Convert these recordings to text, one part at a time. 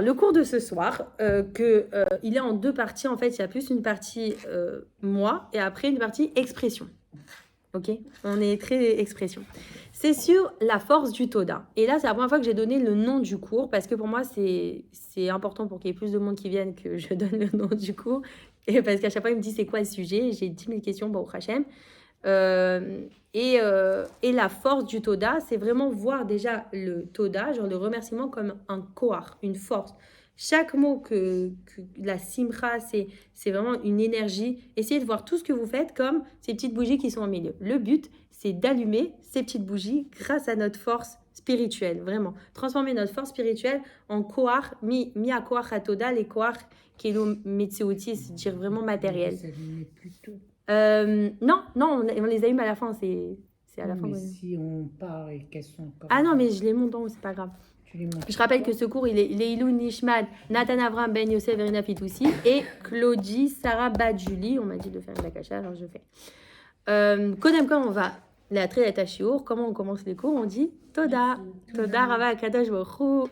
Le cours de ce soir, il est en deux parties. En fait, il y a plus une partie moi et après une partie expression. Ok? On est très expression. C'est sur la force du Toda. Et là, c'est la première fois que j'ai donné le nom du cours parce que pour moi, c'est important pour qu'il y ait plus de monde qui vienne que je donne le nom du cours. Et parce qu'à chaque fois, il me dit c'est quoi le sujet. J'ai 10 000 questions, Baruch Hashem. Et la force du Toda, c'est vraiment voir déjà le Toda, genre le remerciement, comme un koar, une force. Chaque mot que la simcha, c'est vraiment une énergie. Essayez de voir tout ce que vous faites comme ces petites bougies qui sont au milieu. Le but, c'est d'allumer ces petites bougies grâce à notre force spirituelle, vraiment. Transformer notre force spirituelle en koar, mi à koar à Toda, les koar qui est le metséouti, c'est-à-dire vraiment matériel. Non, on les allume à la fin, c'est à la fin. Mais si on part et qu'elles sont encore... Ah non, mais je les monte en haut, c'est pas grave. Je rappelle que ce cours, il est Ilou Nishmat, Nathan Avram, Ben Yosef, Verina Fitoussi et Claudie, Sarah Badjuli. On m'a dit de faire la cacha, alors je fais. Kodem, quand on va la très Shiur, comment on commence les cours? On dit Toda. Toda Rava Kadosh Baruch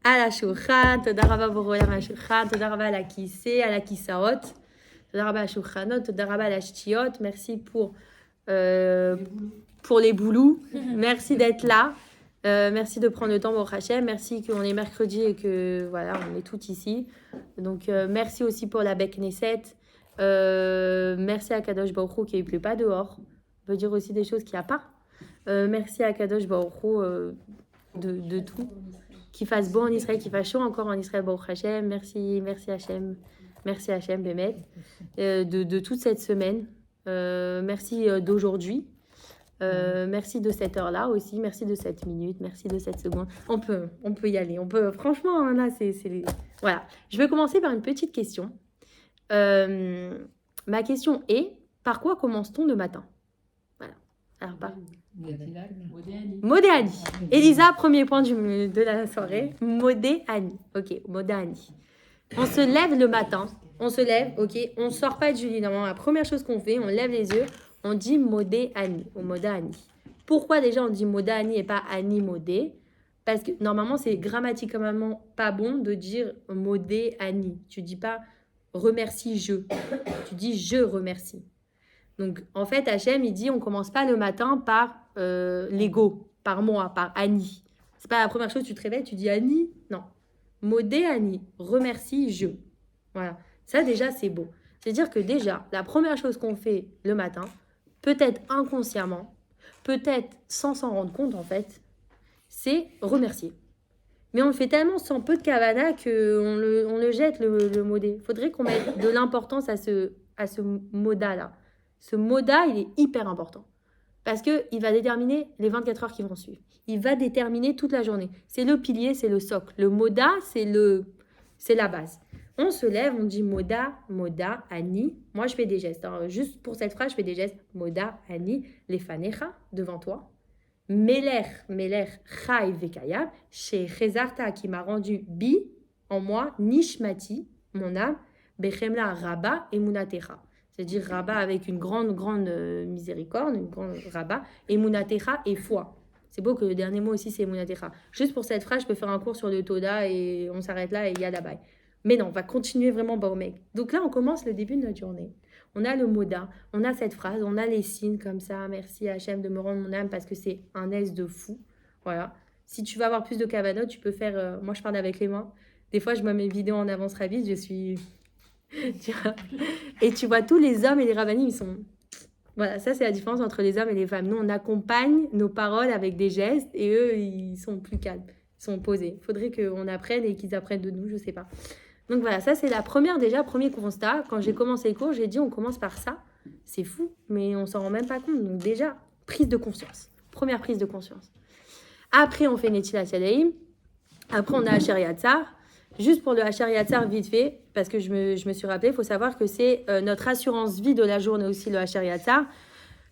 à la Shulchan, Toda Rava Borolam à Shulchan, Toda Rava à la Kissé, à la Kissaot. Toda Rava à Shulchanot, Toda Rava à la Shtiot. Merci pour les boulous. Merci d'être là. Merci de prendre le temps pour Hachem. Merci qu'on est mercredi et que voilà, on est tous ici. Donc merci aussi pour la Bec Knesset. Merci à Kadosh Baruch Hu qu'il ne pleut pas dehors. On peut dire aussi des choses qu'il n'y a pas. Merci à Kadosh Baruch Hu de tout. Qu'il fasse beau en Israël, qu'il fasse chaud encore en Israël, Baruch Hachem. Merci Hachem. Merci Hachem, Bémet. De toute cette semaine. Merci d'aujourd'hui. Merci de cette heure-là aussi, merci de cette minute, merci de cette seconde. On peut y aller, franchement, là, voilà. Je vais commencer par une petite question. Ma question est, par quoi commence-t-on le matin? Voilà. Alors, par... Modéani. Elisa, premier point de la soirée. Modéani. Ok, Modéani. On se lève le matin, ok, on sort pas du lit. Normalement, la première chose qu'on fait, on lève les yeux, on dit modé ani ou moda ani. Pourquoi déjà on dit moda ani et pas ani modé? Parce que normalement, c'est grammaticalement pas bon de dire modé ani. Tu dis pas remercie je. Tu dis je remercie. Donc en fait, Hachem, il dit on commence pas le matin par l'ego, par moi, par ani. C'est pas la première chose, tu te réveilles, tu dis ani. Non. Modé ani, remercie je. Voilà. Ça déjà, c'est beau. C'est-à-dire que déjà, la première chose qu'on fait le matin, peut-être inconsciemment, peut-être sans s'en rendre compte en fait, c'est remercier. Mais on le fait tellement sans peu de kavana qu'on le jette le modé. Il faudrait qu'on mette de l'importance à ce moda-là. Ce moda, il est hyper important. Parce qu'il va déterminer les 24 heures qui vont suivre. Il va déterminer toute la journée. C'est le pilier, c'est le socle. Le moda, c'est la base. On se lève, on dit moda, moda, ani. Moi, je fais des gestes. Hein. Juste pour cette phrase, je fais des gestes. Moda, ani, lefanecha, devant toi. Meler, chai vekayab, chez Chezarta, qui m'a rendu bi, en moi, nishmati, mon âme, bechemla rabba et munatecha. C'est-à-dire rabba avec une grande miséricorde, une grande rabba, et munatecha et foi. C'est beau que le dernier mot aussi, c'est munatecha. Juste pour cette phrase, je peux faire un cours sur le Toda et on s'arrête là et il y a la baille. Mais non, on va continuer vraiment Baomek. Donc là, on commence le début de notre journée. On a le moda, on a cette phrase, on a les signes comme ça. Merci Hachem de me rendre mon âme parce que c'est un aise de fou. Voilà. Si tu veux avoir plus de kavanot, tu peux faire... moi, je parle avec les mains. Des fois, je mets mes vidéos en avance rapide. Je suis... Et tu vois, tous les hommes et les rabbinim, ils sont... Voilà, ça, c'est la différence entre les hommes et les femmes. Nous, on accompagne nos paroles avec des gestes et eux, ils sont plus calmes. Ils sont posés. Il faudrait qu'on apprenne et qu'ils apprennent de nous, je sais pas. Donc voilà, ça c'est la première déjà, premier constat. Quand j'ai commencé les cours, j'ai dit on commence par ça. C'est fou, mais on s'en rend même pas compte. Donc déjà, prise de conscience. Première prise de conscience. Après, on fait Netilat Yadayim. Après, on a Asher Yatzar. Juste pour le Asher Yatzar, vite fait, parce que je me suis rappelé, il faut savoir que c'est notre assurance vie de la journée aussi, le Asher Yatzar.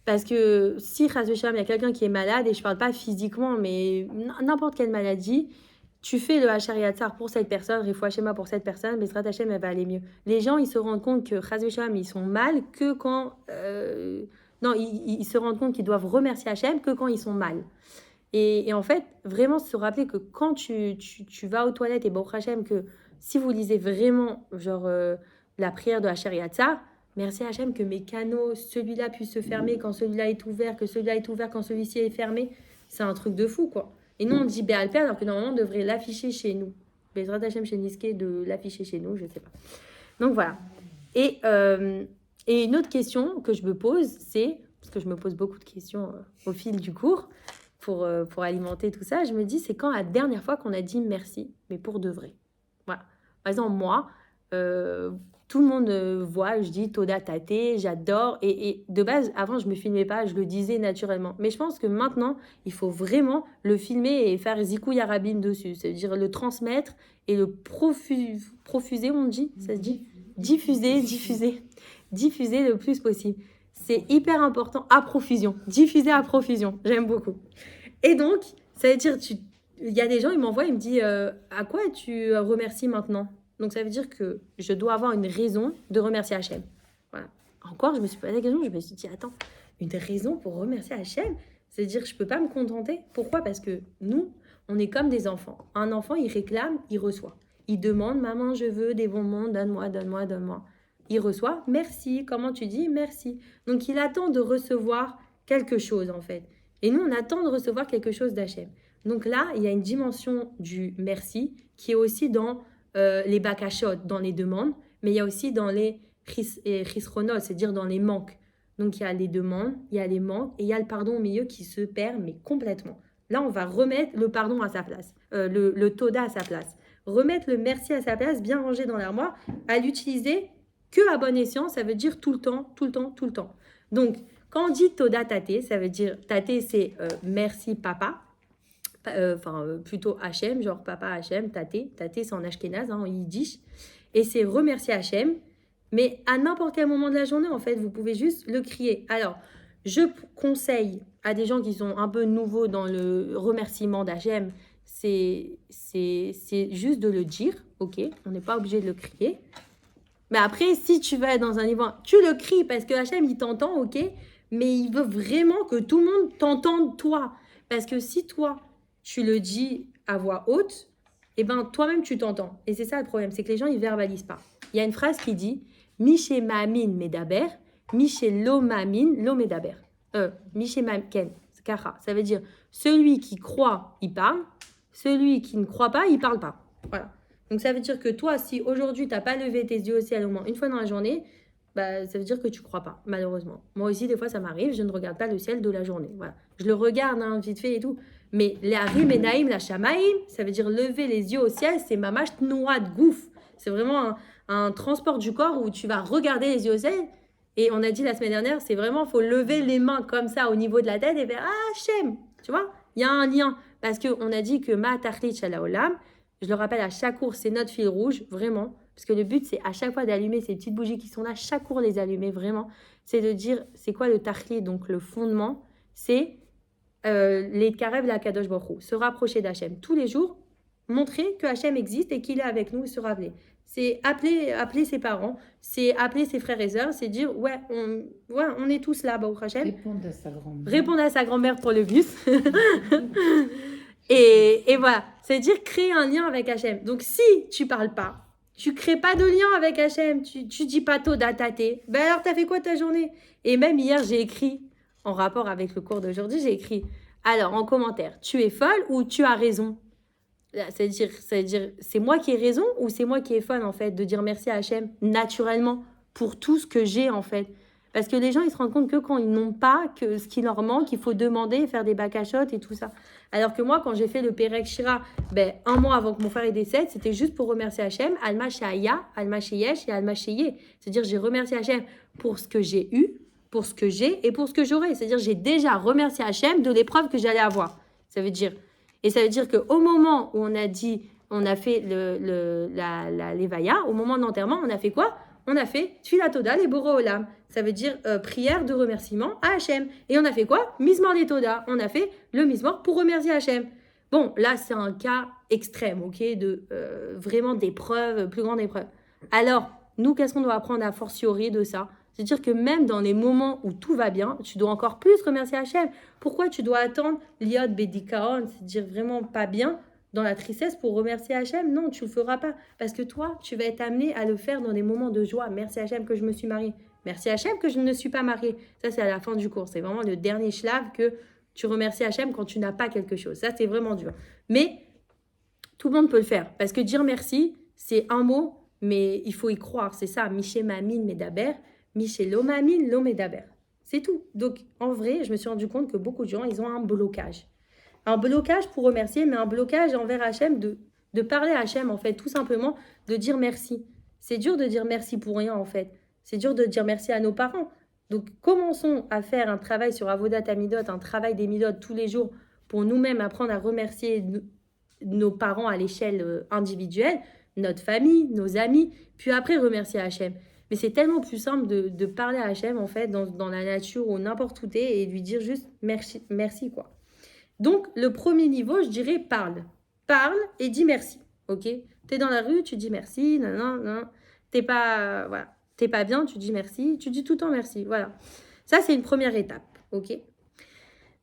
Parce que si, Chas v'Shalom, il y a quelqu'un qui est malade, et je parle pas physiquement, mais n'importe quelle maladie, tu fais le Asher Yatzar pour cette personne, Refoua Shema pour cette personne, Bezrat Hashem, elle va aller mieux. Les gens, ils se rendent compte que Chas v'Shalom, ils sont mal que quand... Non, ils se rendent compte qu'ils doivent remercier Hashem que quand ils sont mal. Et en fait, vraiment se rappeler que quand tu vas aux toilettes et Baruch Hashem, que si vous lisez vraiment genre la prière de Asher Yatzar, merci Hachem que mes canaux, celui-là puisse se fermer quand celui-là est ouvert, que celui-là est ouvert quand celui-ci est fermé. C'est un truc de fou, quoi. Et nous, on dit Béal Père, alors que normalement, on devrait l'afficher chez nous. Bezrat Hachem chez Niske, de l'afficher chez nous, je sais pas. Donc voilà. Et une autre question que je me pose, c'est, parce que je me pose beaucoup de questions au fil du cours, pour alimenter tout ça, je me dis, c'est quand la dernière fois qu'on a dit merci, mais pour de vrai. Voilà. Par exemple, moi, tout le monde voit, je dis Toda Tate, j'adore. Et de base, avant, je ne me filmais pas, je le disais naturellement. Mais je pense que maintenant, il faut vraiment le filmer et faire Zikou Yarabim dessus. C'est-à-dire le transmettre et le profuser, on dit, ça se dit diffuser le plus possible. C'est hyper important, à profusion. Diffuser à profusion, j'aime beaucoup. Et donc, ça veut dire, il y a des gens, ils m'envoient, ils me disent à quoi tu remercies maintenant? Donc, ça veut dire que je dois avoir une raison de remercier Hachem. Voilà. Encore, je me suis posé la question, je me suis dit, attends, une raison pour remercier Hachem? C'est-à-dire que je ne peux pas me contenter. Pourquoi? Parce que nous, on est comme des enfants. Un enfant, il réclame, il reçoit. Il demande, maman, je veux des bonbons, donne-moi, donne-moi, donne-moi. Il reçoit, merci. Comment tu dis? Merci. Donc, il attend de recevoir quelque chose, en fait. Et nous, on attend de recevoir quelque chose d'Hachem. Donc là, il y a une dimension du merci qui est aussi dans les bakashot, dans les demandes, mais il y a aussi dans les chisronot, c'est-à-dire dans les manques. Donc il y a les demandes, il y a les manques, et il y a le pardon au milieu qui se perd, mais complètement. Là, on va remettre le pardon à sa place, le toda à sa place. Remettre le merci à sa place, bien rangé dans l'armoire, à l'utiliser que à bon escient, ça veut dire tout le temps, tout le temps, tout le temps. Donc, quand on dit toda tate, ça veut dire tate, c'est merci papa, plutôt Hachem, genre papa Hachem, tate, c'est en ashkénaze, en yiddish, et c'est remercier Hachem, mais à n'importe quel moment de la journée, en fait, vous pouvez juste le crier. Alors, je conseille à des gens qui sont un peu nouveaux dans le remerciement d'Hachem, c'est juste de le dire, ok, on n'est pas obligé de le crier, mais après, si tu vas dans un niveau, tu le cries parce que Hachem, il t'entend, ok, mais il veut vraiment que tout le monde t'entende, toi, parce que si toi, tu le dis à voix haute, et ben toi-même tu t'entends. Et c'est ça le problème, c'est que les gens ils verbalisent pas. Il y a une phrase qui dit Miché Ma'amin Medaber, Miché Lo Ma'amin Lo Medaber. Miché Ma'amin, ça veut dire celui qui croit, il parle, celui qui ne croit pas, il parle pas. Voilà. Donc ça veut dire que toi, si aujourd'hui tu n'as pas levé tes yeux au ciel au moins une fois dans la journée, bah, ça veut dire que tu crois pas, malheureusement. Moi aussi, des fois, ça m'arrive, je ne regarde pas le ciel de la journée. Voilà. Je le regarde vite fait et tout. Mais les harim et naïm, la shamaïm, ça veut dire lever les yeux au ciel, c'est mamash noua de gouffre. C'est vraiment un transport du corps où tu vas regarder les yeux au ciel. Et on a dit la semaine dernière, c'est vraiment, il faut lever les mains comme ça au niveau de la tête et faire Ah, Hachem. Tu vois, il y a un lien. Parce qu'on a dit que ma tachlit shalaolam, je le rappelle à chaque cours, c'est notre fil rouge, vraiment. Parce que le but, c'est à chaque fois d'allumer ces petites bougies qui sont là, chaque cours les allumer, vraiment. C'est de dire, c'est quoi le tachlit, donc le fondement, c'est les karev la kadosh baruch Hu, se rapprocher d'Hachem tous les jours, montrer que Hachem existe et qu'il est avec nous et se rappeler. C'est appeler ses parents, c'est appeler ses frères et sœurs, c'est dire on est tous là, Baruch Hachem. Répondre à sa grand-mère pour le bus. et voilà, c'est-à-dire créer un lien avec Hachem. Donc si tu parles pas, tu crées pas de lien avec Hachem, tu dis pas Toda Tate, ben alors t'as fait quoi ta journée? Et même hier j'ai écrit, en rapport avec le cours d'aujourd'hui, j'ai écrit, alors en commentaire, tu es folle ou tu as raison? C'est-à-dire, c'est moi qui ai raison ou c'est moi qui ai folle en fait de dire merci à Hachem naturellement pour tout ce que j'ai en fait. Parce que les gens ils se rendent compte que quand ils n'ont pas que ce qui leur manque, il faut demander, faire des bakashot et tout ça. Alors que moi, quand j'ai fait le Perek Shira, un mois avant que mon frère décède, c'était juste pour remercier Hachem, Alma Shaya, Alma Sheyesh et Alma Sheye. C'est-à-dire j'ai remercié Hachem pour ce que j'ai eu, pour ce que j'ai et pour ce que j'aurai. C'est-à-dire j'ai déjà remercié Hachem de l'épreuve que j'allais avoir. Ça veut dire qu'au moment où on a fait l'Evaya, au moment de l'enterrement, on a fait quoi? On a fait Tfilat Toda les Boro Olam. Ça veut dire prière de remerciement à Hachem. Et on a fait quoi? Mizmor des Toda. On a fait le Mizmor pour remercier Hachem. Bon, là, c'est un cas extrême, ok? De vraiment d'épreuve, plus grande épreuve. Alors, nous, qu'est-ce qu'on doit apprendre a fortiori de ça? C'est-à-dire que même dans les moments où tout va bien, tu dois encore plus remercier Hachem. Pourquoi tu dois attendre l'iod bedikaon, c'est-à-dire vraiment pas bien, dans la tristesse pour remercier Hachem? Non, tu le feras pas. Parce que toi, tu vas être amené à le faire dans des moments de joie. Merci Hachem que je me suis mariée. Merci Hachem que je ne suis pas mariée. Ça, c'est à la fin du cours. C'est vraiment le dernier shlav que tu remercies Hachem quand tu n'as pas quelque chose. Ça, c'est vraiment dur. Mais tout le monde peut le faire. Parce que dire merci, c'est un mot, mais il faut y croire. C'est ça. Miché mamin medaber, miché lo mamin lo medaber. C'est tout. Donc, en vrai, je me suis rendu compte que beaucoup de gens, ils ont un blocage. Un blocage pour remercier, mais un blocage envers Hachem, de parler à Hachem, en fait, tout simplement, de dire merci. C'est dur de dire merci pour rien, en fait. C'est dur de dire merci à nos parents. Donc, commençons à faire un travail sur Avodat Amidot, un travail des Midot tous les jours, pour nous-mêmes apprendre à remercier nos parents à l'échelle individuelle, notre famille, nos amis, puis après remercier Hachem. Mais c'est tellement plus simple de parler à Hachem, en fait, dans la nature ou n'importe où t'es, et lui dire juste merci, quoi. Donc, le premier niveau, je dirais parle. Parle et dis merci, ok? T'es dans la rue, tu dis merci, non. T'es pas bien, tu dis merci. Tu dis tout le temps merci, voilà. Ça, c'est une première étape, ok?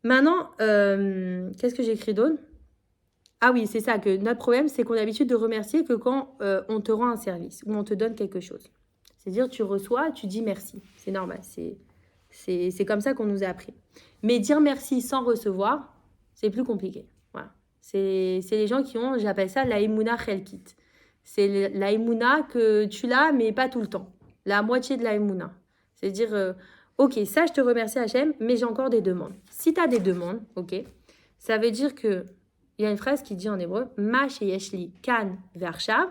Maintenant, qu'est-ce que j'écris d'autre? Ah oui, c'est ça, que notre problème, c'est qu'on a l'habitude de remercier que quand on te rend un service ou on te donne quelque chose. C'est-à-dire, tu reçois, tu dis merci. C'est normal, c'est comme ça qu'on nous a appris. Mais dire merci sans recevoir, c'est plus compliqué. Voilà. C'est les gens qui ont, j'appelle ça la émouna chelkit. C'est la émouna que tu l'as, mais pas tout le temps. La moitié de la émouna. C'est-à-dire, ok, ça, je te remercie Hachem, mais j'ai encore des demandes. Si tu as des demandes, ok, ça veut dire que il y a une phrase qui dit en hébreu, Ma sheyeshli kan ve'arshav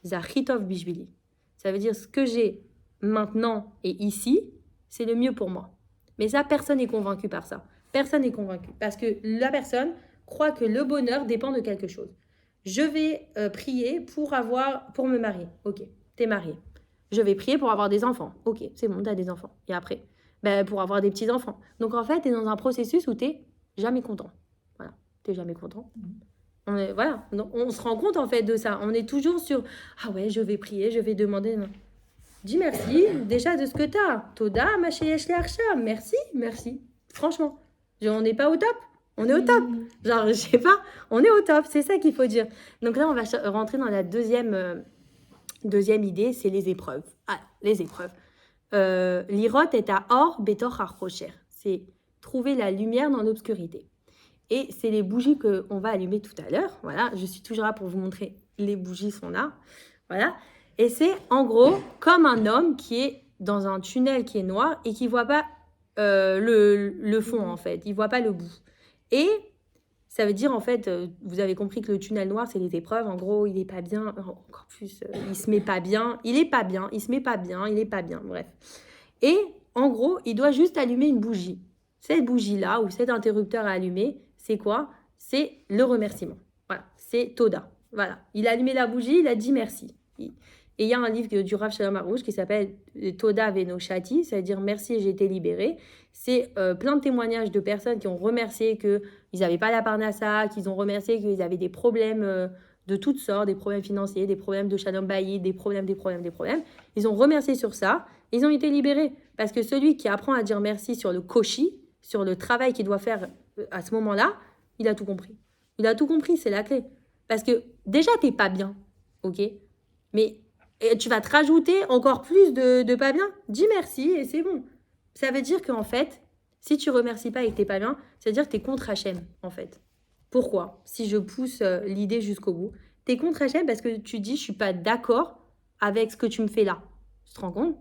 zachitov bishvili. Ça veut dire ce que j'ai maintenant et ici, c'est le mieux pour moi. Mais ça, personne n'est convaincu par ça. Personne n'est convaincu. Parce que la personne croit que le bonheur dépend de quelque chose. Je vais prier pour me marier. Ok, t'es marié. Je vais prier pour avoir des enfants. Ok, c'est bon, t'as des enfants. Et après, pour avoir des petits-enfants. Donc en fait, t'es dans un processus où t'es jamais content. Voilà, t'es jamais content. Voilà, donc, on se rend compte en fait de ça. On est toujours sur « Ah ouais, je vais prier, je vais demander... » Non. Dis merci déjà de ce que t'as. Toda, ma sheyesh le'arshav. Merci. Franchement. On n'est pas au top. On est au top. Genre, je sais pas, on est au top. C'est ça qu'il faut dire. Donc là, on va rentrer dans la deuxième idée, c'est les épreuves. Ah, les épreuves. L'irot est à or betor harrocher. C'est trouver la lumière dans l'obscurité. Et c'est les bougies qu'on va allumer tout à l'heure. Voilà, je suis toujours là pour vous montrer. Les bougies sont là. Voilà. Et c'est en gros comme un homme qui est dans un tunnel qui est noir et qui ne voit pas le fond en fait. Il ne voit pas le bout. Et ça veut dire en fait, vous avez compris que le tunnel noir, c'est les épreuves. En gros, il n'est pas bien. Encore plus, il ne se met pas bien. Il n'est pas bien. Il ne se met pas bien. Il n'est pas bien. Bref. Et en gros, il doit juste allumer une bougie. Cette bougie-là ou cet interrupteur à allumer, c'est quoi? C'est le remerciement. Voilà, c'est Toda. Voilà, il a allumé la bougie, il a dit merci. Et il y a un livre du Rav Shalom Arouche qui s'appelle Toda Veno Shati, ça veut dire merci et j'ai été libéré. C'est plein de témoignages de personnes qui ont remercié qu'ils n'avaient pas la parnassa, qu'ils ont remercié qu'ils avaient des problèmes de toutes sortes, des problèmes financiers, des problèmes de Shalom Bayit, des problèmes. Ils ont remercié sur ça, ils ont été libérés. Parce que celui qui apprend à dire merci sur le koshi, sur le travail qu'il doit faire à ce moment-là, il a tout compris. Il a tout compris, c'est la clé. Parce que déjà, t'es pas bien, ok? Mais tu vas te rajouter encore plus de pas bien. Dis merci et c'est bon. Ça veut dire qu'en fait, si tu remercies pas et que t'es pas bien, ça veut dire que t'es contre Hachem, en fait. Pourquoi? Si je pousse l'idée jusqu'au bout. T'es contre Hachem parce que tu dis, je suis pas d'accord avec ce que tu me fais là. Tu te rends compte?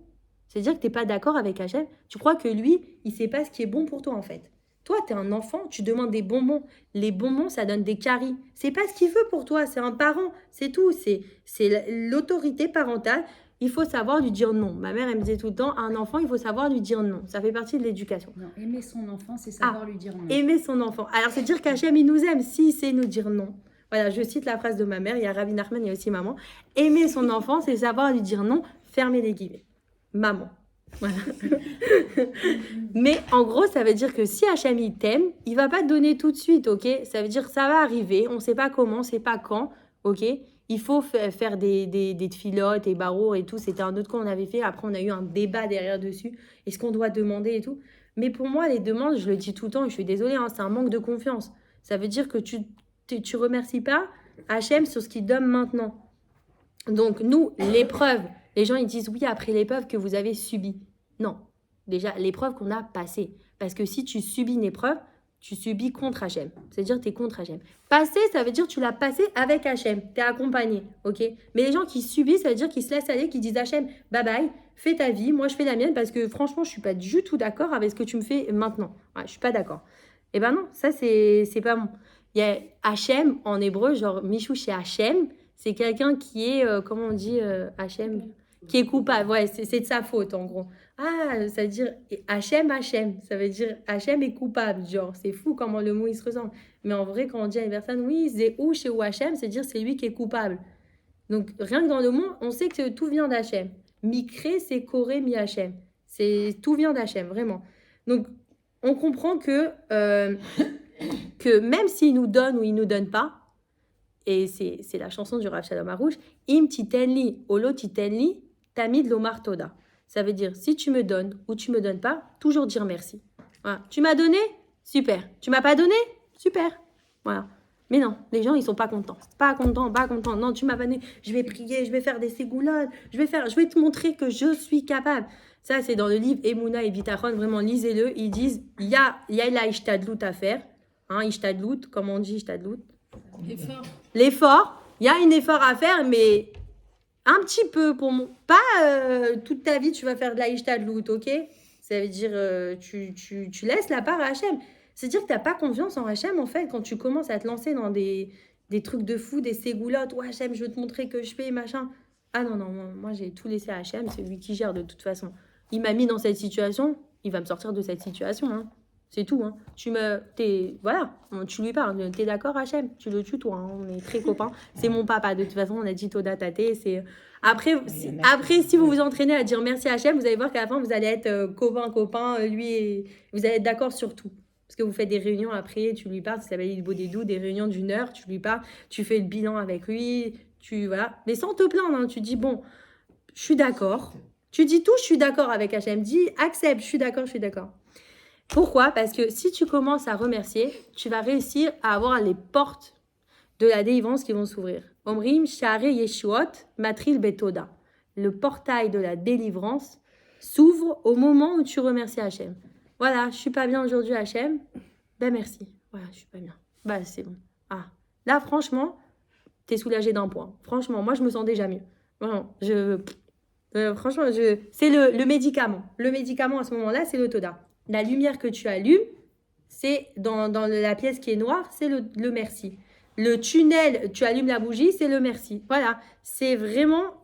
C'est-à-dire que t'es pas d'accord avec Hachem. Tu crois que lui, il sait pas ce qui est bon pour toi, en fait. Toi, tu es un enfant, tu demandes des bonbons. Les bonbons, ça donne des caries. C'est pas ce qu'il veut pour toi, c'est un parent, c'est tout. C'est l'autorité parentale. Il faut savoir lui dire non. Ma mère, elle me disait tout le temps, un enfant, il faut savoir lui dire non. Ça fait partie de l'éducation. Non, aimer son enfant, c'est savoir lui dire non. Aimer son enfant. Alors, c'est dire qu'Hachem, il nous aime s'il sait nous dire non. Voilà, je cite la phrase de ma mère, il y a Rabbi Nachman, il y a aussi maman. Aimer son enfant, c'est savoir lui dire non, fermer les guillemets. Maman. Voilà. Mais en gros, ça veut dire que si Hachem il t'aime, il va pas te donner tout de suite, ok? Ça veut dire que ça va arriver, on sait pas comment, on sait pas quand, ok? Il faut faire des tfilotes et barreaux et tout. C'était un autre qu'on avait fait. Après, on a eu un débat derrière dessus. Est-ce qu'on doit demander et tout? Mais pour moi, les demandes, je le dis tout le temps, et je suis désolée, hein, c'est un manque de confiance. Ça veut dire que tu remercies pas Hachem sur ce qu'il donne maintenant. Donc, nous, l'épreuve, les gens, ils disent oui, après l'épreuve que vous avez subie. Non, déjà, l'épreuve qu'on a passée. Parce que si tu subis une épreuve, tu subis contre Hachem. C'est-à-dire que tu es contre Hachem. Passer, ça veut dire que tu l'as passé avec Hachem. Tu es accompagné, ok? Mais les gens qui subissent, ça veut dire qu'ils se laissent aller, qu'ils disent Hachem, bye bye, fais ta vie, moi je fais la mienne, parce que franchement, je suis pas du tout d'accord avec ce que tu me fais maintenant. Ouais, je suis pas d'accord. Eh ben non, ça, c'est pas bon. Il y a Hachem, en hébreu, genre Michou chez Hachem, c'est quelqu'un qui est, comment on dit, Hachem, qui est coupable. Ouais, c'est de sa faute, en gros. Ah, ça veut dire Hachem, Hachem. Ça veut dire Hachem est coupable. Genre, c'est fou comment le mot il se ressemble. Mais en vrai, quand on dit à une personne, oui, Zéhou chez ou Hachem, c'est dire c'est lui qui est coupable. Donc, rien que dans le mot, on sait que tout vient d'Hachem. Mikré, c'est Koré, mi Hachem. Tout vient d'Hachem, vraiment. Donc, on comprend que même s'il nous donne ou il nous donne pas, et c'est la chanson du Rav Shalom Harouche, Im titenli, olo titenli, tamid lomar toda. Ça veut dire, si tu me donnes ou tu me donnes pas, toujours dire merci. Voilà. Tu m'as donné? Super. Tu m'as pas donné? Super. Voilà. Mais non, les gens, ils sont pas contents. Pas contents, pas contents. Non, tu m'as pas donné. Je vais prier, je vais faire des ségoulottes, je vais te montrer que je suis capable. Ça, c'est dans le livre Emouna et Bitachon. Vraiment, lisez-le. Ils disent, il y a la ishtadlout à faire. Hein, ishtadlout, comment on dit ishtadlout? L'effort. Il y a un effort à faire, mais un petit peu pour mon... Pas toute ta vie, tu vas faire de la ishtadlout, ok? Ça veut dire, tu laisses la part à Hachem. C'est-à-dire que tu n'as pas confiance en Hachem, en fait, quand tu commences à te lancer dans des trucs de fou, des ségoulottes. Ouais, Hachem, je veux te montrer que je fais, machin. Ah non, moi, j'ai tout laissé à Hachem. C'est lui qui gère de toute façon. Il m'a mis dans cette situation. Il va me sortir de cette situation, hein. C'est tout, hein. Voilà, tu lui parles. T'es d'accord, Hachem? Tu le tues, toi, hein. On est très copains. C'est mon papa. De toute façon, on a dit Toda Tate. Après, si vous vous entraînez à dire merci à Hachem, vous allez voir qu'à la fin, vous allez être copain, vous allez être d'accord sur tout. Parce que vous faites des réunions après, tu lui parles, ça s'appelle Il Bodedou, des réunions d'1 heure, tu lui parles, tu fais le bilan avec lui, voilà. Mais sans te plaindre, hein, tu dis, bon, je suis d'accord. Tu dis tout, je suis d'accord avec Hachem. Dis, accepte, je suis d'accord. Pourquoi? Parce que si tu commences à remercier, tu vas réussir à avoir les portes de la délivrance qui vont s'ouvrir. Omrim, Share Yeshuot, Matril Betoda. Le portail de la délivrance s'ouvre au moment où tu remercies Hachem. Voilà, je suis pas bien aujourd'hui, Hachem. Ben merci. Voilà, je suis pas bien. Bah c'est bon. Ah, là franchement, t'es soulagé d'un point. Franchement, moi je me sens déjà mieux. Vraiment, franchement, c'est le médicament. Le médicament à ce moment-là, c'est le Toda. La lumière que tu allumes, c'est dans la pièce qui est noire, c'est le merci. Le tunnel, tu allumes la bougie, c'est le merci. Voilà, c'est vraiment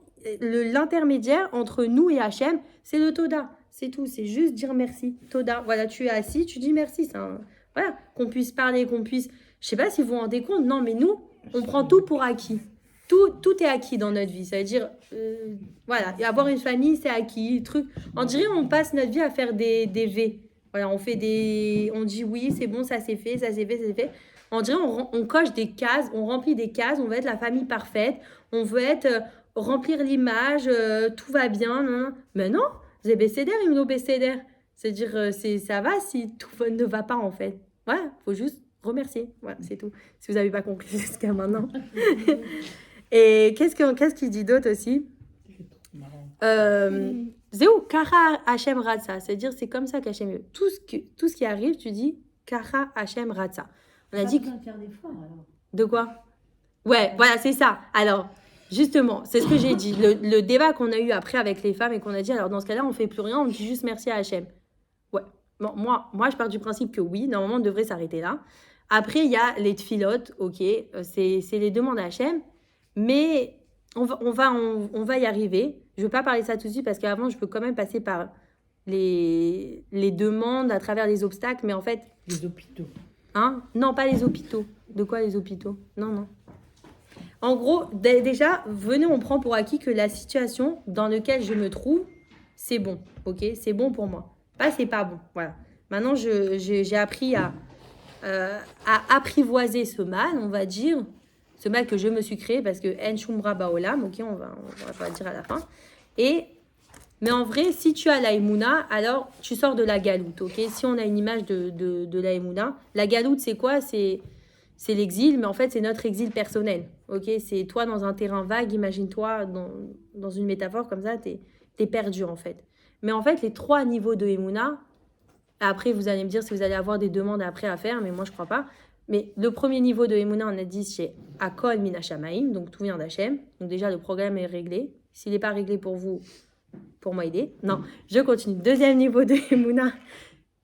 l'intermédiaire entre nous et Hachem, c'est le Toda. C'est tout, c'est juste dire merci. Toda, voilà, tu es assis, tu dis merci. Voilà, qu'on puisse parler, je sais pas si vous vous rendez compte, non, mais nous, on prend tout pour acquis. Tout est acquis dans notre vie. Ça veut dire, voilà, et avoir une famille, c'est acquis. On dirait on passe notre vie à faire des V. Voilà, on dit oui, c'est bon, ça c'est fait. On dirait on coche des cases, on remplit des cases, on veut être la famille parfaite, on veut remplir l'image, tout va bien. Non. Mais non, c'est bécédaire, il me bécédaire. C'est-à-dire, ça va si tout ne va pas en fait. Voilà, faut juste remercier. Voilà, c'est tout. Si vous n'avez pas compris jusqu'à maintenant. Et qu'est-ce qu'il dit d'autre aussi? Zéou, Kara Hachem Ratsa. C'est-à-dire, c'est comme ça qu'Hachem veut. Tout ce qui arrive, tu dis Kara Hachem Ratsa. On a dit que... faire d'efforts, alors. De quoi? Ouais, voilà, c'est ça. Alors, justement, c'est ce que j'ai dit. Le débat qu'on a eu après avec les femmes et qu'on a dit, alors dans ce cas-là, on ne fait plus rien, on dit juste merci à Hachem. Ouais. Bon, moi, je pars du principe que oui, normalement, on devrait s'arrêter là. Après, il y a les tfilotes, ok, c'est les demandes à Hachem, mais on va y arriver. Je ne veux pas parler de ça tout de suite parce qu'avant, je peux quand même passer par les demandes à travers les obstacles, mais en fait... Les hôpitaux. Hein? Non, pas les hôpitaux. De quoi les hôpitaux? Non. En gros, déjà, venez, on prend pour acquis que la situation dans laquelle je me trouve, c'est bon, ok? C'est bon pour moi. Pas, c'est pas bon, voilà. Maintenant, j'ai appris à apprivoiser ce mal, on va dire, ce mal que je me suis créé, parce que En Shumra Baolam, ok, on va pas le dire à la fin. Mais en vrai, si tu as la Emouna, alors tu sors de la galoute, ok? Si on a une image de la Emouna, la galoute, c'est quoi? C'est l'exil, mais en fait, c'est notre exil personnel, ok? C'est toi dans un terrain vague, imagine-toi dans une métaphore comme ça, t'es perdu, en fait. Mais en fait, les 3 niveaux de Emouna, après, vous allez me dire si vous allez avoir des demandes après à faire, mais moi, je crois pas. Mais le premier niveau de Emouna, on a dit, c'est Akol Mina Shamaim, donc tout vient d'Hachem. Donc déjà, le programme est réglé. S'il n'est pas réglé pour vous, pour moi aider. Non, je continue. Deuxième niveau de Emouna,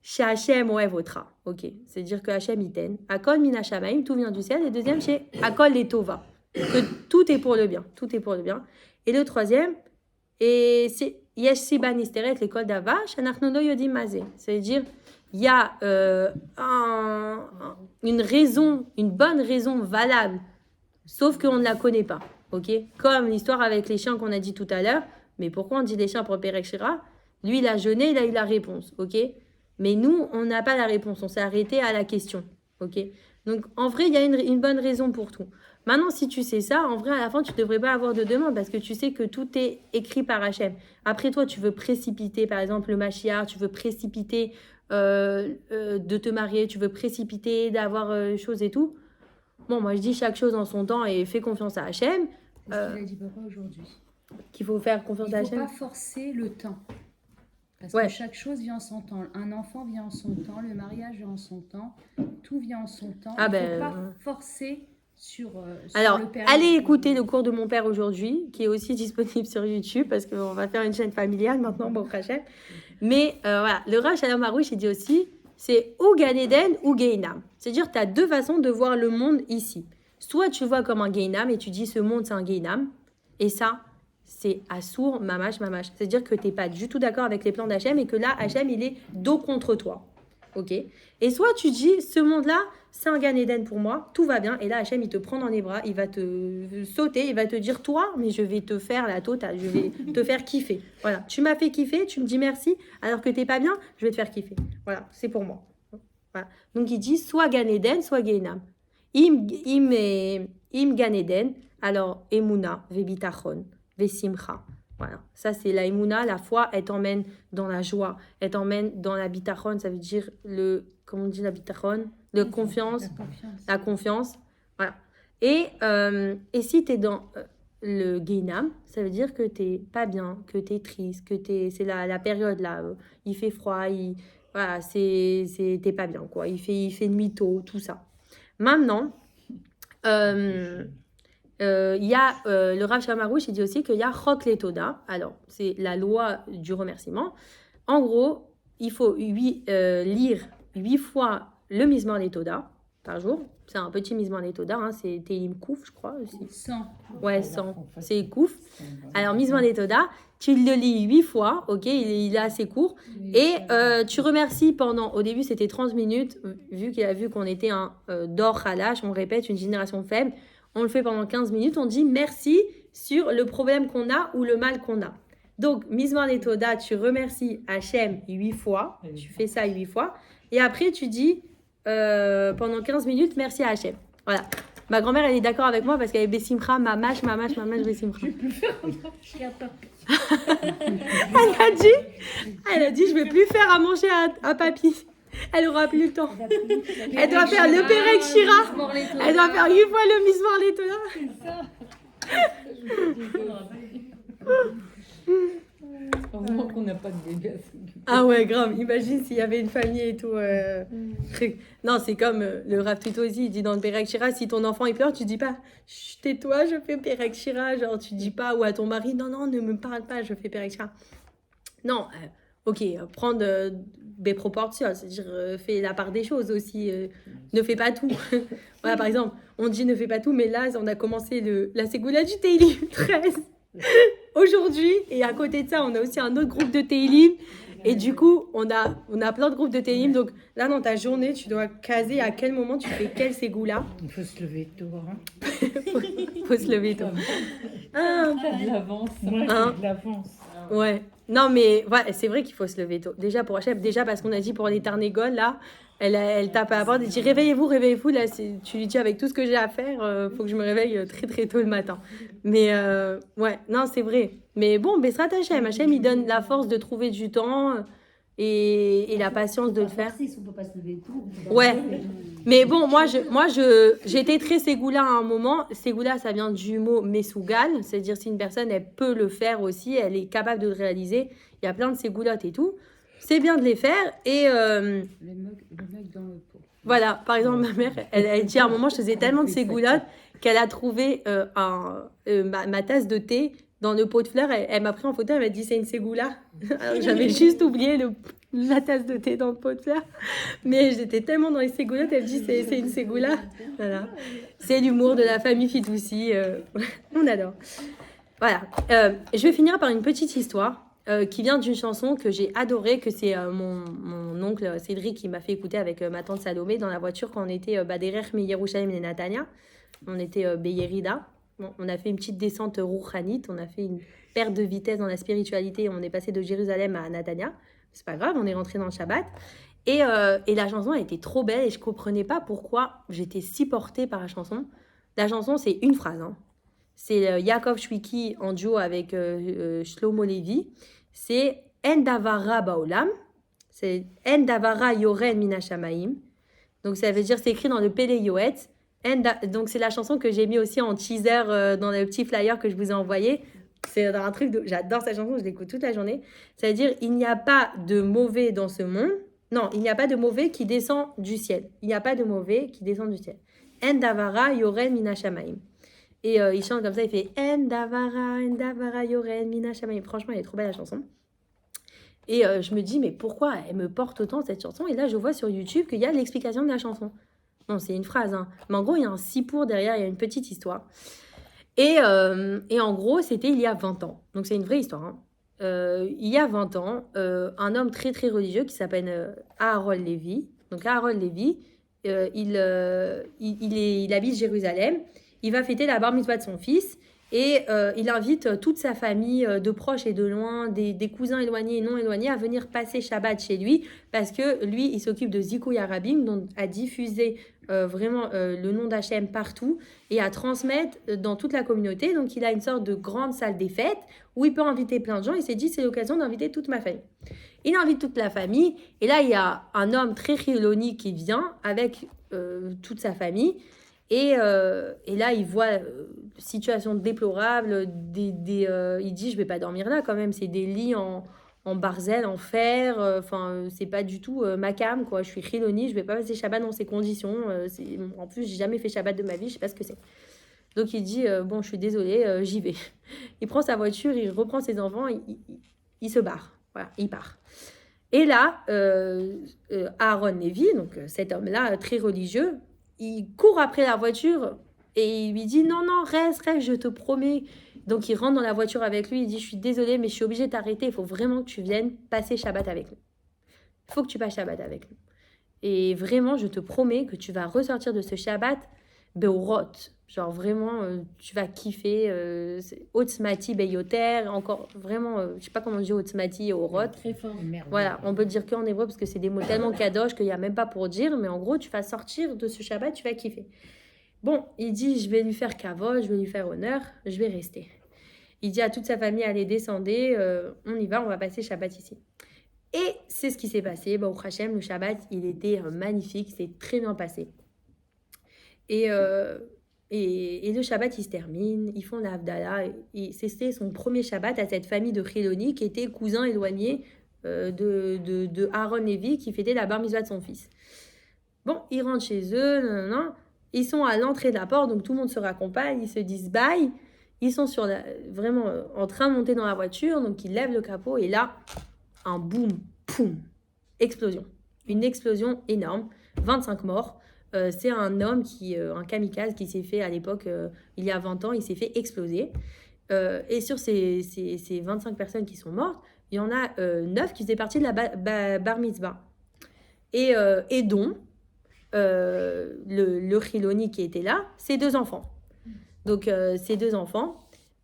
chez Hachem Oev Otra. Ok, c'est-à-dire que Hachem Iten. Akol Mina Shamaim, tout vient du ciel. Et deuxième, chez Akol Letova, que tout est pour le bien. Tout est pour le bien. Et le troisième, et c'est Yesh Siba Nisteret, l'école d'Avash, Anachnono Yodim Mazé. C'est-à-dire, il y a une raison, une bonne raison valable, sauf qu'on ne la connaît pas. Ok, comme l'histoire avec les chiens qu'on a dit tout à l'heure. Mais pourquoi on dit les chiens pour Perek Shira? Lui, il a jeûné, il a eu la réponse, ok? Mais nous, on n'a pas la réponse, on s'est arrêté à la question, ok? Donc, en vrai, il y a une bonne raison pour tout. Maintenant, si tu sais ça, en vrai, à la fin, tu ne devrais pas avoir de demande parce que tu sais que tout est écrit par Hachem. Après, toi, tu veux précipiter, par exemple, le Mashiach, tu veux précipiter de te marier, tu veux précipiter d'avoir choses et tout. Bon, moi, je dis chaque chose en son temps et fais confiance à Hachem. C'est ce qu'il a dit papa aujourd'hui. Qu'il faut faire confiance à Il ne faut Hachem. pas forcer le temps. Parce Ouais. que chaque chose vient en son temps. Un enfant vient en son temps, le mariage vient en son temps, tout vient en son temps. Ah Il ne ben, faut pas forcer sur alors, le père. allez écouter le cours de mon père aujourd'hui, qui est aussi disponible sur YouTube, parce qu'on va faire une chaîne familiale maintenant, bon Hachem. Mais voilà, le Rav Shalom Harouche, il dit aussi, c'est ou Gan Eden ou Gehinam. C'est-à-dire, tu as 2 façons de voir le monde ici. Soit tu vois comme un Gehinam et tu dis, ce monde, c'est un Gehinam. Et ça, c'est assour, mamash. C'est-à-dire que tu n'es pas du tout d'accord avec les plans d'Hachem et que là, Hachem, il est dos contre toi. Ok? Et soit tu dis, ce monde-là, c'est un Gan Eden pour moi, tout va bien. Et là, Hachem, il te prend dans les bras, il va te sauter, il va te dire, toi, mais je vais te faire la totale, je vais te faire kiffer. Voilà, tu m'as fait kiffer, tu me dis merci, alors que t'es pas bien, je vais te faire kiffer. Voilà, c'est pour moi. Voilà. Donc il dit, soit Gan Eden, soit Gehinam. Im Gan Eden, alors Emouna, Vebitachon. Vesimcha. Voilà. Ça, c'est la Emouna, la foi, elle t'emmène dans la joie, elle t'emmène dans la bitachon, ça veut dire comment on dit la bitachon? La confiance. Voilà. Et si tu es dans le Gehinam, ça veut dire que tu n'es pas bien, que tu es triste, que c'est la période là, il fait froid, voilà, t'es pas bien, quoi. Il fait nuit tôt, tout ça. Maintenant, il y a le Rav Shalom Harouche, il dit aussi qu'il y a Chok Letoda. Alors, c'est la loi du remerciement. En gros, il faut lire 8 fois le Mizmor Letoda par jour. C'est un petit Mizmor Letoda, hein, c'est Tehillim Kouf, je crois. Aussi. 100. Ouais, 100. C'est Kouf. Alors, Mizmor Letoda, tu le lis 8 fois, ok, il est assez court. Et tu remercies pendant, au début c'était 30 minutes, vu qu'il a vu qu'on était un d'or halash, on répète, une génération faible. On le fait pendant 15 minutes, on dit merci sur le problème qu'on a ou le mal qu'on a. Donc, Mizmor Letoda, tu remercies Hachem 8 fois, tu fais ça 8 fois, et après tu dis pendant 15 minutes merci à Hachem. Voilà. Ma grand-mère, elle est d'accord avec moi parce qu'elle est Bessimcha, mamash, Bessimcha. Elle a dit, je vais plus faire à manger à papy. Elle aura plus le temps. Elle doit faire le Perek Shira. Elle doit faire 8 fois le Mizmor Letoda. Heureusement qu'on n'a pas de bébé. Ah ouais, grave. Imagine s'il y avait une famille et tout. Truc. Non, c'est comme le Rav Tuto aussi, il dit dans le Perek Shira, si ton enfant il pleure, tu dis pas « tais-toi, je fais Perek Shira ». Genre, tu dis pas, ou à ton mari « non, ne me parle pas, je fais Perek Shira ». Non, ok, prendre des proportions, c'est-à-dire fais la part des choses aussi, ne fais pas tout. Voilà, par exemple, on dit ne fais pas tout, mais là, on a commencé la Ségoula du Tehillim 13 aujourd'hui, et à côté de ça, on a aussi un autre groupe de Tehillim, et du coup, on a plein de groupes de Tehillim, donc là, dans ta journée, tu dois caser à quel moment tu fais quel Ségoula. Il faut se lever tôt, hein. faut se lever tôt. De l'avance. Hein? De l'avance. Ouais. Non, mais ouais, c'est vrai qu'il faut se lever tôt. Déjà pour Hachem, déjà parce qu'on a dit pour les Tarnégoles, là, elle tape à la porte et dit réveillez-vous, réveillez-vous. Là, tu lui dis avec tout ce que j'ai à faire, faut que je me réveille très très tôt le matin. Mais ouais, non, c'est vrai. Mais bon, Bessrat Hachem, Hachem, il donne la force de trouver du temps et la patience de le faire. Si on peut pas se lever tôt. Ouais. Mais bon, j'étais très ségoula à un moment. Ségoula, ça vient du mot mesougal, c'est-à-dire si une personne, elle peut le faire aussi, elle est capable de le réaliser. Il y a plein de ségoulottes et tout. C'est bien de les faire. Et Le mec dans le pot. voilà, par exemple, ma mère, elle dit à un moment, je faisais tellement de ségoulottes qu'elle a trouvé ma tasse de thé dans le pot de fleurs. Elle m'a pris en photo, elle m'a dit c'est une ségoula. Alors que j'avais juste oublié la tasse de thé dans le pot de fleurs. Mais j'étais tellement dans les ségoulottes, elle me dit c'est une ségoula. Voilà. C'est l'humour de la famille Fitoussi. On adore. Voilà. Je vais finir par une petite histoire qui vient d'une chanson que j'ai adorée, que c'est mon oncle Cédric qui m'a fait écouter avec ma tante Salomé dans la voiture quand on était Baderech, Yerushalayim et Natania. On était Beyerida. Bon, on a fait une petite descente rouchanite, on a fait une perte de vitesse dans la spiritualité, on est passé de Jérusalem à Natania. C'est pas grave, on est rentré dans le Shabbat. Et la chanson a été trop belle et je comprenais pas pourquoi j'étais si portée par la chanson. La chanson, c'est une phrase. Hein. C'est Yaakov Shwiki en duo avec Shlomo Levi. C'est En Davara Baolam. C'est En Davara Yoren Mina Shamaim. Donc ça veut dire, c'est écrit dans le Pélé Yoetz. Donc c'est la chanson que j'ai mis aussi en teaser dans le petit flyer que je vous ai envoyé. C'est un truc de... J'adore cette chanson, je l'écoute toute la journée. Ça veut dire, il n'y a pas de mauvais dans ce monde. Non, il n'y a pas de mauvais qui descend du ciel. Il n'y a pas de mauvais qui descend du ciel. En Davara Yoren Mina Shamaim. Et il chante comme ça, il fait En Davara Yoren Mina Shamaim. Franchement, elle est trop belle la chanson. Et je me dis, mais pourquoi elle me porte autant cette chanson? Et là, je vois sur YouTube qu'il y a l'explication de la chanson. Non, c'est une phrase, hein. Mais en gros, il y a un sipour derrière, il y a une petite histoire. Et en gros, c'était il y a 20 ans. Donc, c'est une vraie histoire. Hein. Il y a 20 ans, un homme très, très religieux qui s'appelle Aaron Lévi. Donc, Aaron Lévi, il habite Jérusalem. Il va fêter la bar mitzvah de son fils. Et il invite toute sa famille de proches et de loin, des cousins éloignés et non éloignés, à venir passer Shabbat chez lui, parce que lui, il s'occupe de Zikouy Arabim, donc à diffuser vraiment le nom d'Hachem partout et à transmettre dans toute la communauté. Donc il a une sorte de grande salle des fêtes où il peut inviter plein de gens. Il s'est dit, c'est l'occasion d'inviter toute ma famille. Il invite toute la famille, et là, il y a un homme très chiloni qui vient avec toute sa famille. Et là, il voit situation déplorable. Il dit, je vais pas dormir là quand même. C'est des lits en barzel, en fer. Enfin, c'est pas du tout ma cam, quoi. Je suis chiloni, je vais pas passer Shabbat dans ces conditions. En plus, j'ai jamais fait Shabbat de ma vie, je sais pas ce que c'est. Donc il dit, bon, je suis désolée, j'y vais. Il prend sa voiture, il reprend ses enfants, il se barre. Voilà, il part. Et là, Aaron Lévi, donc cet homme-là, très religieux, il court après la voiture et il lui dit non, reste, je te promets. Donc il rentre dans la voiture avec lui, il dit je suis désolée, mais je suis obligée de t'arrêter, il faut vraiment que tu viennes passer Shabbat avec nous. Il faut que tu passes Shabbat avec nous. Et vraiment, je te promets que tu vas ressortir de ce Shabbat beorot. Genre vraiment, tu vas kiffer. Otzmati beyoter, encore vraiment, je sais pas comment on dit Otzmati et orot. Très fort. Merde. Voilà, on peut le dire qu'en hébreu parce que c'est des mots tellement kadosh qu'il n'y a même pas pour dire, mais en gros, tu vas sortir de ce Shabbat, tu vas kiffer. Bon, il dit, je vais lui faire kavod, je vais lui faire honneur, je vais rester. Il dit à toute sa famille, allez, descendez, on y va, on va passer Shabbat ici. Et c'est ce qui s'est passé. Au Hachem, le Shabbat, il était magnifique, c'est très bien passé. Et le Shabbat, il se termine, ils font la Havdalah. Et c'était son premier Shabbat à cette famille de Chiloni qui était cousin éloigné de Aaron Lévi qui fêtait la bar mitzvah de son fils. Bon, ils rentrent chez eux, ils sont à l'entrée de la porte, donc tout le monde se raccompagne, ils se disent bye. Ils sont vraiment en train de monter dans la voiture, donc ils lèvent le capot et là, un boum, poum, explosion. Une explosion énorme, 25 morts. C'est un homme, un kamikaze qui s'est fait à l'époque, il y a 20 ans, il s'est fait exploser. Et sur ces 25 personnes qui sont mortes, il y en a 9 qui faisaient partie de la bar mitzvah. Et dont le Chiloni qui était là, ses 2 enfants. Donc ces 2 enfants,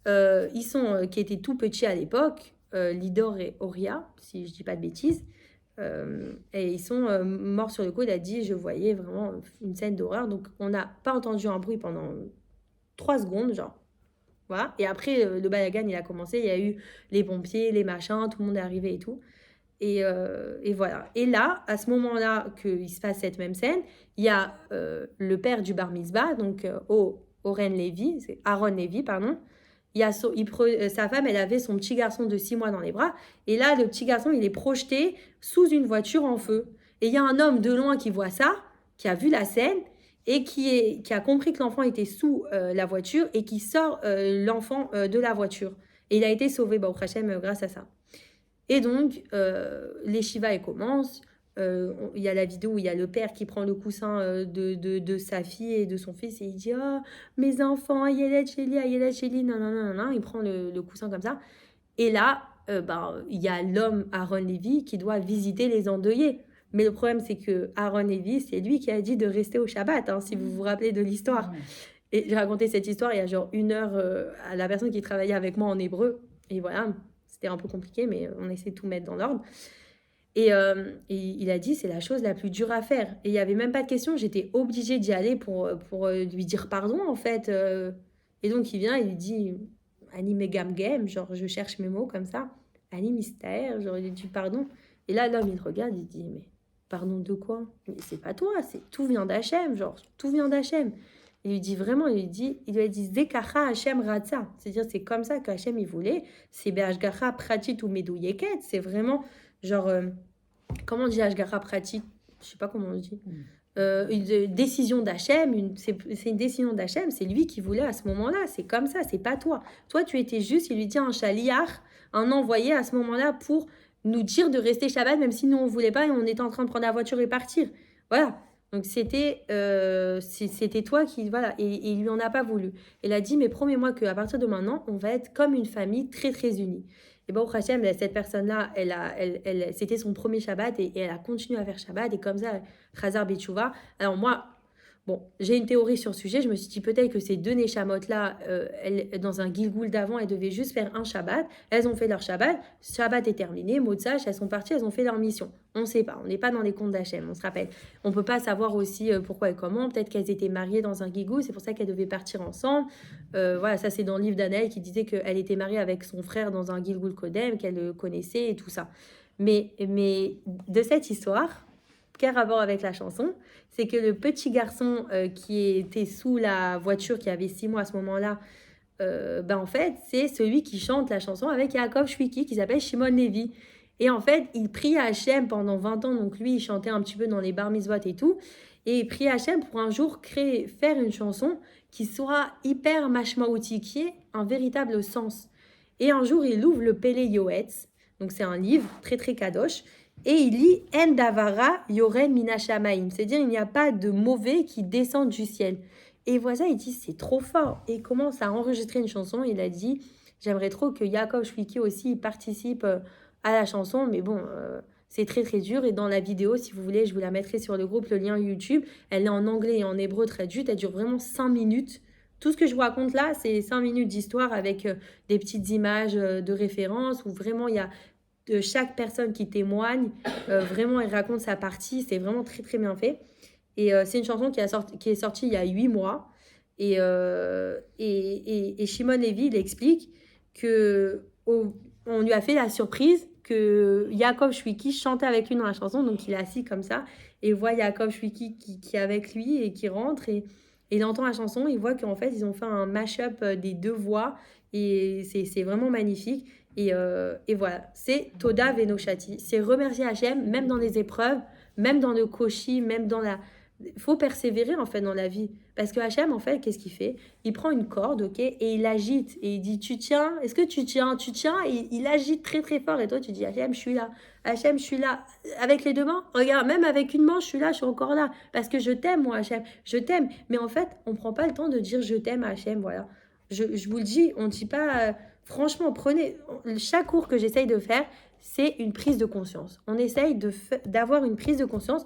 qui étaient tout petits à l'époque, Lidor et Oria, si je dis pas de bêtises. Et ils sont morts sur le coup. Il a dit, je voyais vraiment une scène d'horreur. Donc, on n'a pas entendu un bruit pendant 3 secondes, genre. Voilà. Et après, le balagan, il a commencé. Il y a eu les pompiers, les machins, tout le monde est arrivé et tout. Et voilà. Et là, à ce moment-là, qu'il se passe cette même scène, il y a le père du bar mitzvah, donc Oren Lévi, c'est Aaron Lévi, pardon. Il y a sa femme, elle avait son petit garçon de 6 mois dans les bras. Et là, le petit garçon, il est projeté sous une voiture en feu. Et il y a un homme de loin qui voit ça, qui a vu la scène, et qui a compris que l'enfant était sous la voiture, et qui sort l'enfant de la voiture. Et il a été sauvé, Baruch Hashem, grâce à ça. Et donc, les Shiva, elles commencent. Il y a la vidéo où il y a le père qui prend le coussin de sa fille et de son fils et il dit « Oh, mes enfants, Ayelet Sheli, non, non, non, non, non. » Il prend le coussin comme ça. Et là, il y a l'homme Aaron Lévi qui doit visiter les endeuillés. Mais le problème, c'est que Aaron Lévi, c'est lui qui a dit de rester au Shabbat, hein, si vous vous rappelez de l'histoire. Et j'ai raconté cette histoire il y a genre 1 heure à la personne qui travaillait avec moi en hébreu. Et voilà, c'était un peu compliqué, mais on essaie de tout mettre dans l'ordre. Et il a dit, c'est la chose la plus dure à faire. Et il n'y avait même pas de question, j'étais obligée d'y aller pour lui dire pardon, en fait. Et donc, il vient, il lui dit, Annie Megam Game, genre, je cherche mes mots comme ça. Annie Mystère, genre, il lui dit pardon. Et là, l'homme, il regarde, il dit, mais pardon de quoi? Mais c'est pas toi, tout vient d'Hachem, genre, tout vient d'Hachem. Il lui dit vraiment, il lui a dit Zekacha Hachem Ratza. C'est-à-dire, c'est comme ça qu'Hachem, il voulait. C'est Be'ashgacha Pratit ou Medouyeket. C'est vraiment, genre, comment on dit Ashgacha Pratit? Je sais pas comment on dit. Une décision d'Hachem, c'est une décision d'Hachem, c'est lui qui voulait à ce moment-là. C'est comme ça, c'est pas toi. Toi, tu étais juste, il lui dit un chaliar, un envoyé à ce moment-là pour nous dire de rester Shabbat, même si nous, on voulait pas et on était en train de prendre la voiture et partir. Voilà. Donc, c'était toi qui... Voilà, et il lui en a pas voulu. Elle a dit, mais promets-moi qu'à partir de maintenant, on va être comme une famille très, très unie. Et Baruch Hashem, cette personne-là, c'était son premier Shabbat et elle a continué à faire Shabbat. Et comme ça, Chazar Betchouva. Alors moi, bon, j'ai une théorie sur le sujet. Je me suis dit peut-être que ces 2 Neshamot-là, dans un Gilgoul d'avant, elles devaient juste faire un Shabbat. Elles ont fait leur Shabbat. Shabbat est terminé. Motsach, elles sont parties, elles ont fait leur mission. On ne sait pas. On n'est pas dans les comptes d'Hachem, on se rappelle. On ne peut pas savoir aussi pourquoi et comment. Peut-être qu'elles étaient mariées dans un Gilgoul. C'est pour ça qu'elles devaient partir ensemble. Voilà, ça c'est dans le livre d'Anaël qui disait qu'elle était mariée avec son frère dans un Gilgoul Kodem, qu'elle le connaissait et tout ça. Mais de cette histoire, quel rapport avec la chanson? C'est que le petit garçon qui était sous la voiture, qui avait 6 mois à ce moment-là, en fait, c'est celui qui chante la chanson avec Yaakov Shwiki, qui s'appelle Shimon Levi. Et en fait, il prie à Hachem pendant 20 ans. Donc lui, il chantait un petit peu dans les bar mitzvot et tout. Et il prie à Hachem pour un jour faire une chanson qui soit hyper mashmaouti, qui ait un véritable sens. Et un jour, il ouvre le Pélé Yoetz. Donc c'est un livre très très kadosh. Et il lit En Davara Yoren Minashamaim. C'est-à-dire, il n'y a pas de mauvais qui descendent du ciel. Et voilà, il dit, c'est trop fort. Et il commence à enregistrer une chanson. Il a dit, j'aimerais trop que Yaakov Shwiki aussi participe à la chanson. Mais bon, c'est très très dur. Et dans la vidéo, si vous voulez, je vous la mettrai sur le groupe, le lien YouTube. Elle est en anglais et en hébreu traduite. Elle dure vraiment 5 minutes. Tout ce que je vous raconte là, c'est 5 minutes d'histoire avec des petites images de référence où vraiment il y a de chaque personne qui témoigne. Vraiment, elle raconte sa partie. C'est vraiment très très bien fait. Et c'est une chanson qui est sortie il y a 8 mois. Et Shimon Levi, il explique on lui a fait la surprise que Yaakov Shwiki chantait avec lui dans la chanson. Donc, il est assis comme ça et il voit Yaakov Shwiki qui est avec lui et qui rentre. Et il entend la chanson. Il voit qu'en fait, ils ont fait un mash-up des 2 voix. Et c'est vraiment magnifique. Et voilà, c'est Toda Venoshati. C'est remercier Hachem, même dans les épreuves, même dans le koshi, même dans la... Il faut persévérer en fait dans la vie. Parce que Hachem, en fait, qu'est-ce qu'il fait? Il prend une corde, ok, et il l'agite. Et il dit, tu tiens, est-ce que tu tiens? Tu tiens, et il agite très très fort. Et toi, tu dis, Hachem, je suis là. Hachem, je suis là. Avec les 2 mains, regarde, même avec une main, je suis là, je suis encore là. Parce que je t'aime, moi, Hachem. Je t'aime. Mais en fait, on ne prend pas le temps de dire je t'aime, Hachem, voilà. Je vous le dis, on ne dit pas... franchement, chaque cours que j'essaye de faire, c'est une prise de conscience. On essaye d'avoir une prise de conscience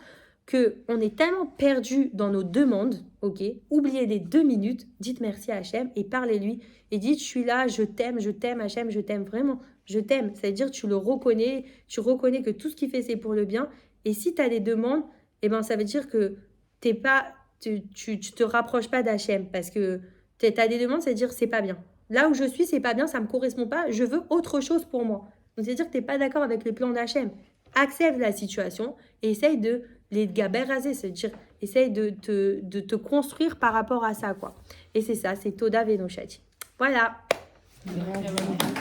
qu'on est tellement perdu dans nos demandes, ok? Oubliez les 2 minutes, dites merci à Hachem et parlez-lui. Et dites, je suis là, je t'aime Hachem, je t'aime vraiment, je t'aime. C'est-à-dire, tu le reconnais, tu reconnais que tout ce qu'il fait, c'est pour le bien. Et si tu as des demandes, eh ben, ça veut dire que tu te rapproches pas d'Hachem parce que tu as des demandes, c'est-à-dire c'est pas bien. Là où je suis, c'est pas bien, ça me correspond pas, je veux autre chose pour moi. Donc, c'est-à-dire que tu n'es pas d'accord avec les plans d'Hachem. Accepte la situation et essaye de les gaber raser, c'est-à-dire essaye de te construire par rapport à ça, quoi. Et c'est ça, c'est Toda Venoshati. Voilà. Bravo.